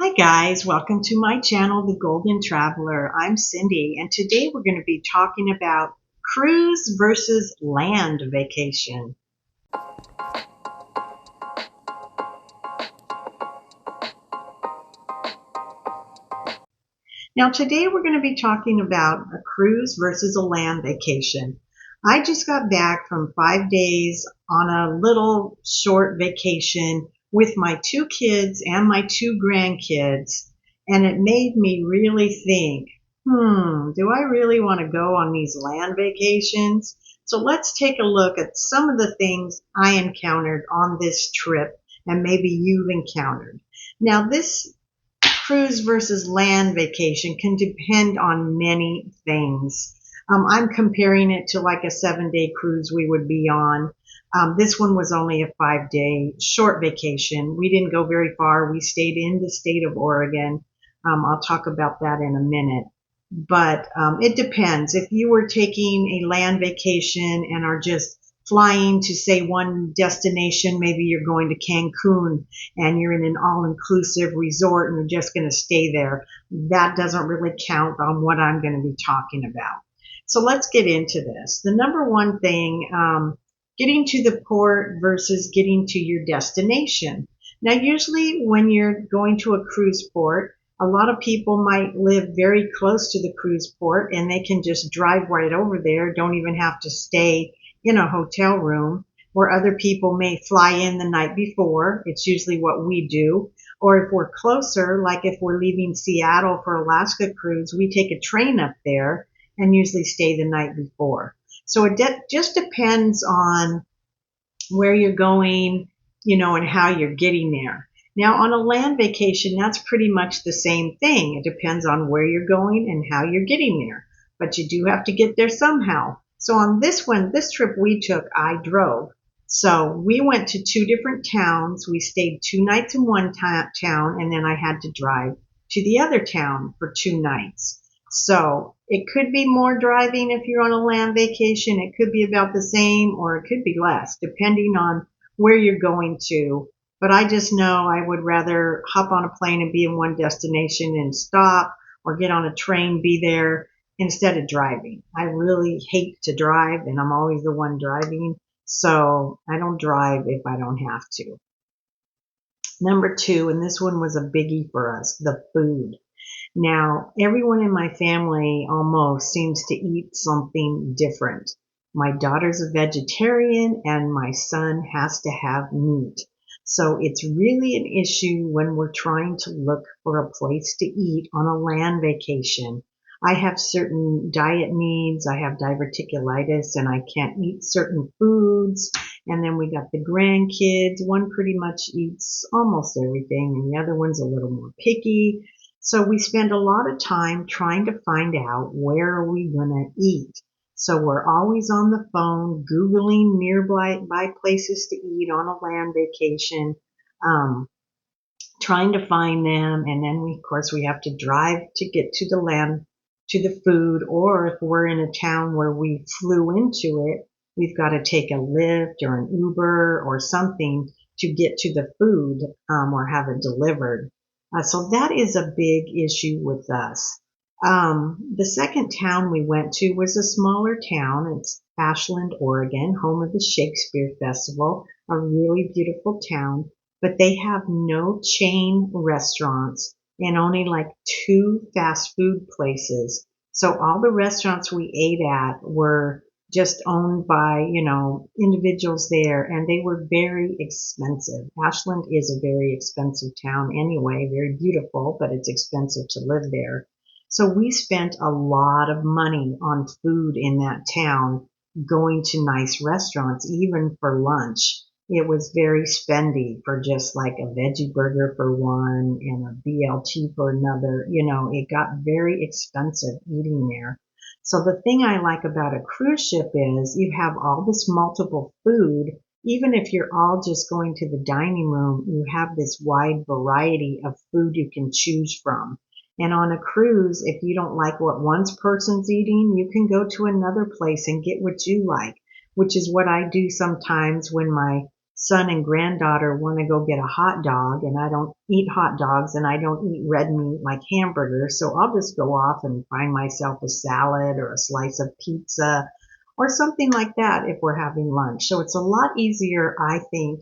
Hi guys, welcome to my channel, The Golden Traveler. I'm Cindy, and today we're going to be talking about cruise versus land vacation. Now today we're going to be talking about a cruise versus a land vacation. I just got back from 5 days on a little short vacation with my two kids and my two grandkids, and it made me really think, do I really want to go on these land vacations? So let's take a look at some of the things I encountered on this trip and maybe you've encountered. Now this cruise versus land vacation can depend on many things. I'm comparing it to like a 7 day cruise we would be on. This one was only a 5 day short vacation. We didn't go very far. We stayed in the state of Oregon. I'll talk about that in a minute. But it depends. If you were taking a land vacation and are just flying to say one destination, maybe you're going to Cancun and you're in an all-inclusive resort and you're just going to stay there, that doesn't really count on what I'm going to be talking about. So let's get into this. The number one thing, getting to the port versus getting to your destination. Now, usually when you're going to a cruise port, a lot of people might live very close to the cruise port and they can just drive right over there, don't even have to stay in a hotel room, where other people may fly in the night before. It's usually what we do. Or if we're closer, like if we're leaving Seattle for Alaska cruise, we take a train up there and usually stay the night before. So it just depends on where you're going, and how you're getting there. Now, on a land vacation, that's pretty much the same thing. It depends on where you're going and how you're getting there. But you do have to get there somehow. So on this trip we took, I drove. So we went to two different towns. We stayed 2 nights in one town, and then I had to drive to the other town for 2 nights. So it could be more driving if you're on a land vacation. It could be about the same, or it could be less, depending on where you're going to. But I just know I would rather hop on a plane and be in one destination and stop, or get on a train, be there, instead of driving. I really hate to drive, and I'm always the one driving. So I don't drive if I don't have to. Number two, and this one was a biggie for us, the food. Now, everyone in my family almost seems to eat something different. My daughter's a vegetarian and my son has to have meat. So it's really an issue when we're trying to look for a place to eat on a land vacation. I have certain diet needs. I have diverticulitis and I can't eat certain foods. And then we got the grandkids. One pretty much eats almost everything and the other one's a little more picky. So we spend a lot of time trying to find out where are we going to eat. So we're always on the phone, Googling nearby places to eat on a land vacation, trying to find them. And then of course, we have to drive to get to the land, to the food. Or if we're in a town where we flew into it, we've got to take a Lyft or an Uber or something to get to the food, or have it delivered. So that is a big issue with us. The second town we went to was a smaller town. It's Ashland, Oregon, home of the Shakespeare Festival, a really beautiful town, but they have no chain restaurants and only like 2 fast food places. So all the restaurants we ate at were just owned by, individuals there, and they were very expensive. Ashland is a very expensive town anyway, very beautiful, but it's expensive to live there. So we spent a lot of money on food in that town, going to nice restaurants, even for lunch. It was very spendy for just like a veggie burger for one and a BLT for another. It got very expensive eating there. So the thing I like about a cruise ship is you have all this multiple food. Even if you're all just going to the dining room, you have this wide variety of food you can choose from. And on a cruise, if you don't like what one person's eating, you can go to another place and get what you like, which is what I do sometimes when my son and granddaughter want to go get a hot dog, and I don't eat hot dogs and I don't eat red meat like hamburgers, so I'll just go off and find myself a salad or a slice of pizza or something like that if we're having lunch. So it's a lot easier, I think,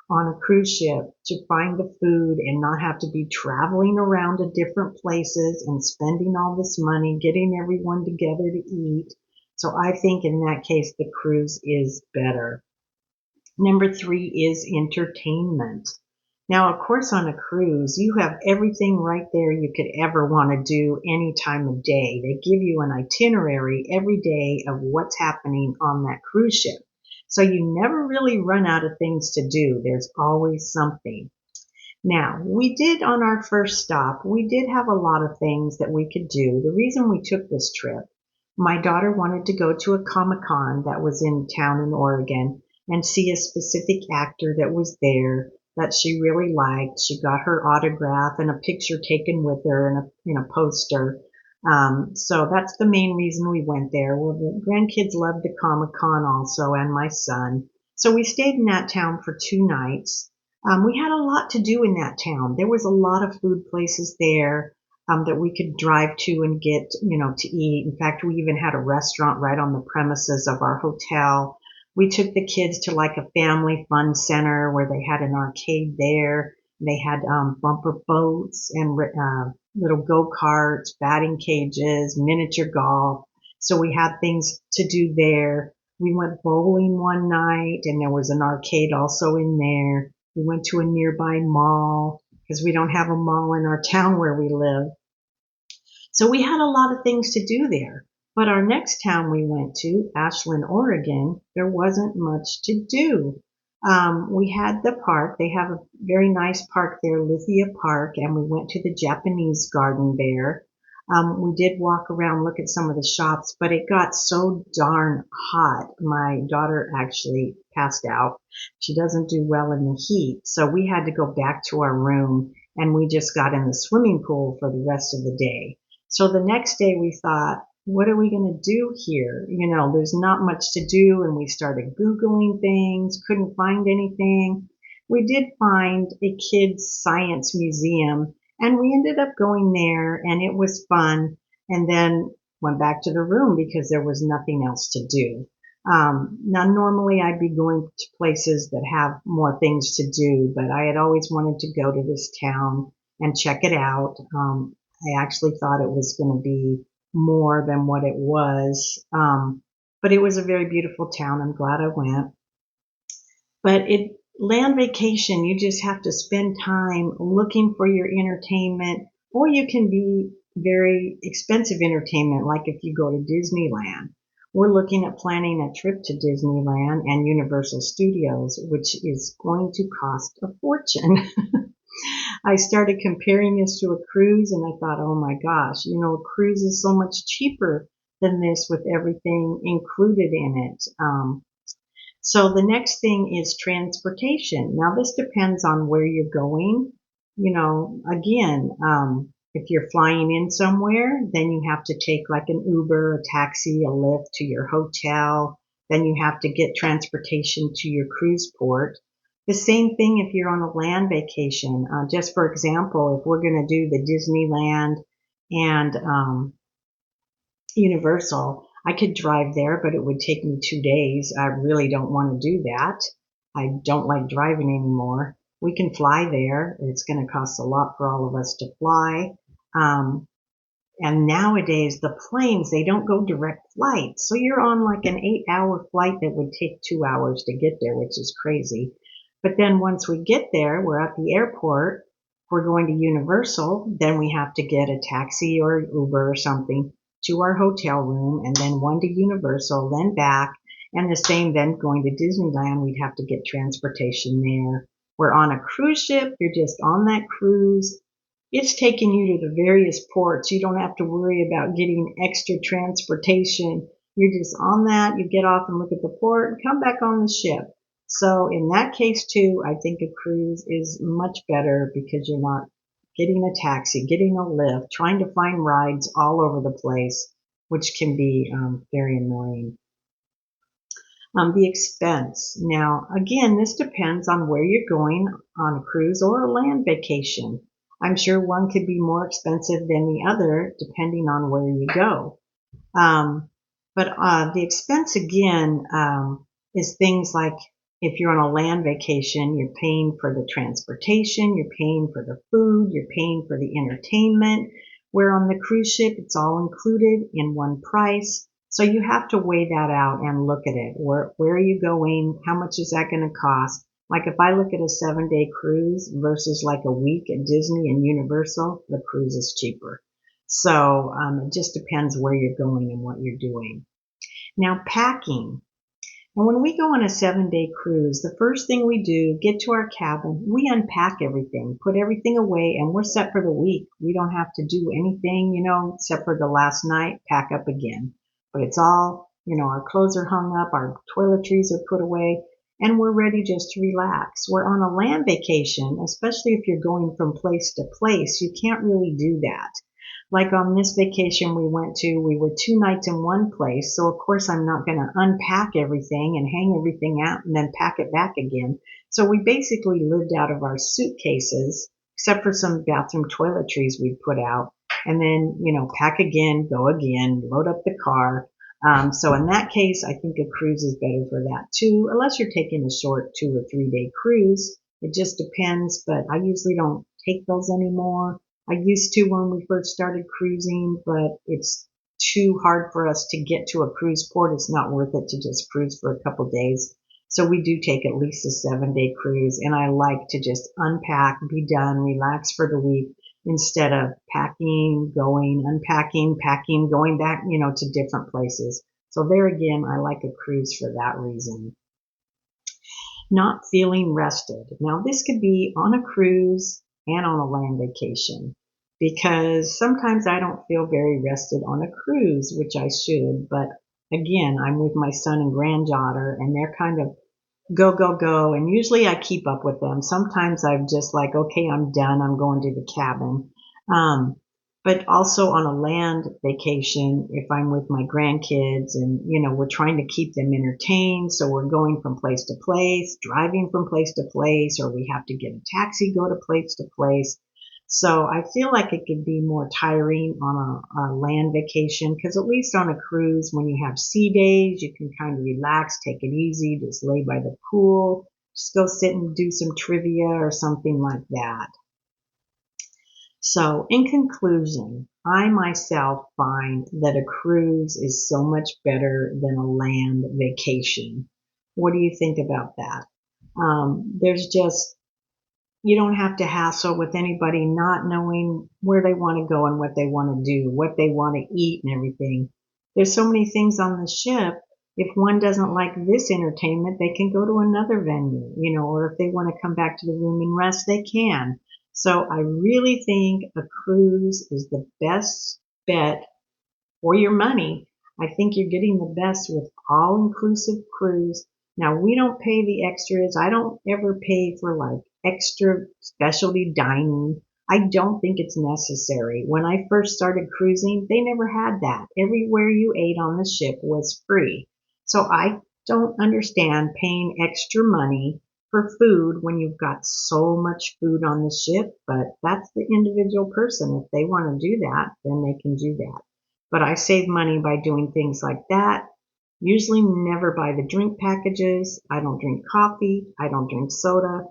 on a cruise ship to find the food and not have to be traveling around to different places and spending all this money getting everyone together to eat. So I think in that case, the cruise is better. Number three is entertainment. Now, of course, on a cruise, you have everything right there you could ever want to do any time of day. They give you an itinerary every day of what's happening on that cruise ship. So you never really run out of things to do. There's always something. Now, we did on our first stop, we did have a lot of things that we could do. The reason we took this trip, my daughter wanted to go to a Comic-Con that was in town in Oregon and see a specific actor that was there that she really liked. She got her autograph and a picture taken with her in a poster. So that's the main reason we went there. Well, the grandkids loved the Comic-Con also, and my son. So we stayed in that town for 2 nights. We had a lot to do in that town. There was a lot of food places there that we could drive to and get, to eat. In fact, we even had a restaurant right on the premises of our hotel. We took the kids to like a family fun center where they had an arcade there. They had bumper boats and little go-karts, batting cages, miniature golf. So we had things to do there. We went bowling one night, and there was an arcade also in there. We went to a nearby mall because we don't have a mall in our town where we live. So we had a lot of things to do there. But our next town we went to, Ashland, Oregon, there wasn't much to do. We had the park. They have a very nice park there, Lithia Park, and we went to the Japanese garden there. We did walk around, look at some of the shops, but it got so darn hot. My daughter actually passed out. She doesn't do well in the heat. So we had to go back to our room, and we just got in the swimming pool for the rest of the day. So the next day we thought, what are we going to do here? There's not much to do, and we started Googling things, couldn't find anything. We did find a kids' science museum, and we ended up going there, and it was fun, and then went back to the room because there was nothing else to do. Now, normally I'd be going to places that have more things to do, but I had always wanted to go to this town and check it out. I actually thought it was going to be more than what it was. But it was a very beautiful town. I'm glad I went. But land vacation, you just have to spend time looking for your entertainment, or you can be very expensive entertainment, like if you go to Disneyland. We're looking at planning a trip to Disneyland and Universal Studios, which is going to cost a fortune. I started comparing this to a cruise, and I thought, oh my gosh, a cruise is so much cheaper than this with everything included in it. So the next thing is transportation. Now this depends on where you're going. Again, if you're flying in somewhere, then you have to take like an Uber, a taxi, a Lyft to your hotel. Then you have to get transportation to your cruise port. The same thing if you're on a land vacation. Just for example, if we're going to do the Disneyland and Universal, I could drive there, but it would take me 2 days. I really don't want to do that. I don't like driving anymore. We can fly there. It's going to cost a lot for all of us to fly. And nowadays, the planes, they don't go direct flights. So you're on like an 8-hour flight that would take 2 hours to get there, which is crazy. But then once we get there, we're at the airport. We're going to Universal. Then we have to get a taxi or Uber or something to our hotel room, and then one to Universal, then back. And the same then going to Disneyland, we'd have to get transportation there. We're on a cruise ship. You're just on that cruise. It's taking you to the various ports. You don't have to worry about getting extra transportation. You're just on that. You get off and look at the port and come back on the ship. So in that case too, I think a cruise is much better because you're not getting a taxi, getting a Lyft, trying to find rides all over the place, which can be very annoying. The expense. Now, again, this depends on where you're going on a cruise or a land vacation. I'm sure one could be more expensive than the other depending on where you go. But the expense again is things like if you're on a land vacation, you're paying for the transportation, you're paying for the food, you're paying for the entertainment. Where on the cruise ship, it's all included in one price. So you have to weigh that out and look at it. Where are you going? How much is that going to cost? Like if I look at a 7-day cruise versus like a week at Disney and Universal, the cruise is cheaper. So it just depends where you're going and what you're doing. Now, packing. And when we go on a 7-day cruise, the first thing we do, get to our cabin, we unpack everything, put everything away, and we're set for the week. We don't have to do anything, except for the last night, pack up again. But it's all, our clothes are hung up, our toiletries are put away, and we're ready just to relax. We're on a land vacation, especially if you're going from place to place, you can't really do that. Like on this vacation we went to, we were 2 nights in one place. So of course I'm not going to unpack everything and hang everything out and then pack it back again. So we basically lived out of our suitcases, except for some bathroom toiletries we put out. And then, pack again, go again, load up the car. So in that case, I think a cruise is better for that too, unless you're taking a short 2 or 3 day cruise. It just depends, but I usually don't take those anymore. I used to when we first started cruising, but it's too hard for us to get to a cruise port. It's not worth it to just cruise for a couple days. So we do take at least a 7-day cruise, and I like to just unpack, be done, relax for the week instead of packing, going, unpacking, packing, going back, to different places. So there again, I like a cruise for that reason. Not feeling rested. Now this could be on a cruise and on a land vacation, because sometimes I don't feel very rested on a cruise, which I should, but again, I'm with my son and granddaughter and they're kind of go, go, go. And usually I keep up with them. Sometimes I'm just like, okay, I'm done. I'm going to the cabin. But also on a land vacation, if I'm with my grandkids and, we're trying to keep them entertained. So we're going from place to place, driving from place to place, or we have to get a taxi, go to place to place. So I feel like it could be more tiring on a land vacation, because at least on a cruise, when you have sea days, you can kind of relax, take it easy, just lay by the pool, just go sit and do some trivia or something like that. So in conclusion, I myself find that a cruise is so much better than a land vacation. What do you think about that? There's just, you don't have to hassle with anybody not knowing where they want to go and what they want to do, what they want to eat and everything. There's so many things on the ship. If one doesn't like this entertainment, they can go to another venue, or if they want to come back to the room and rest, they can. So I really think a cruise is the best bet for your money. I think you're getting the best with all-inclusive cruise. Now, we don't pay the extras. I don't ever pay for like extra specialty dining. I don't think it's necessary. When I first started cruising, they never had that. Everywhere you ate on the ship was free. So I don't understand paying extra money for food when you've got so much food on the ship, but that's the individual person. If they want to do that, then they can do that. But I save money by doing things like that. Usually never buy the drink packages. I don't drink coffee. I don't drink soda.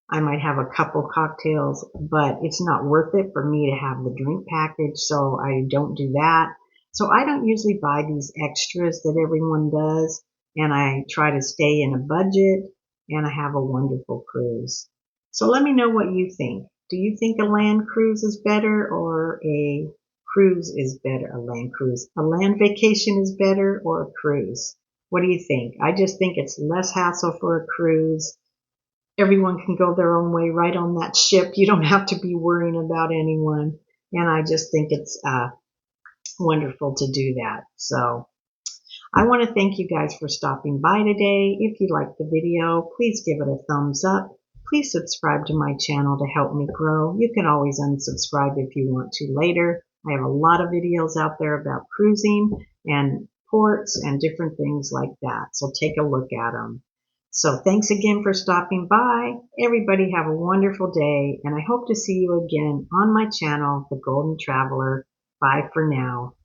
I might have a couple cocktails, but it's not worth it for me to have the drink package, so I don't do that. So I don't usually buy these extras that everyone does, and I try to stay in a budget, and I have a wonderful cruise. So let me know what you think. Do you think a land cruise is better or a cruise is better? A land cruise. A land vacation is better or a cruise? What do you think? I just think it's less hassle for a cruise. Everyone can go their own way right on that ship. You don't have to be worrying about anyone. And I just think it's wonderful to do that. So I want to thank you guys for stopping by today. If you liked the video, please give it a thumbs up. Please subscribe to my channel to help me grow. You can always unsubscribe if you want to later. I have a lot of videos out there about cruising, and ports and different things like that. So take a look at them. So thanks again for stopping by. Everybody have a wonderful day, and I hope to see you again on my channel, The Golden Traveler. Bye for now.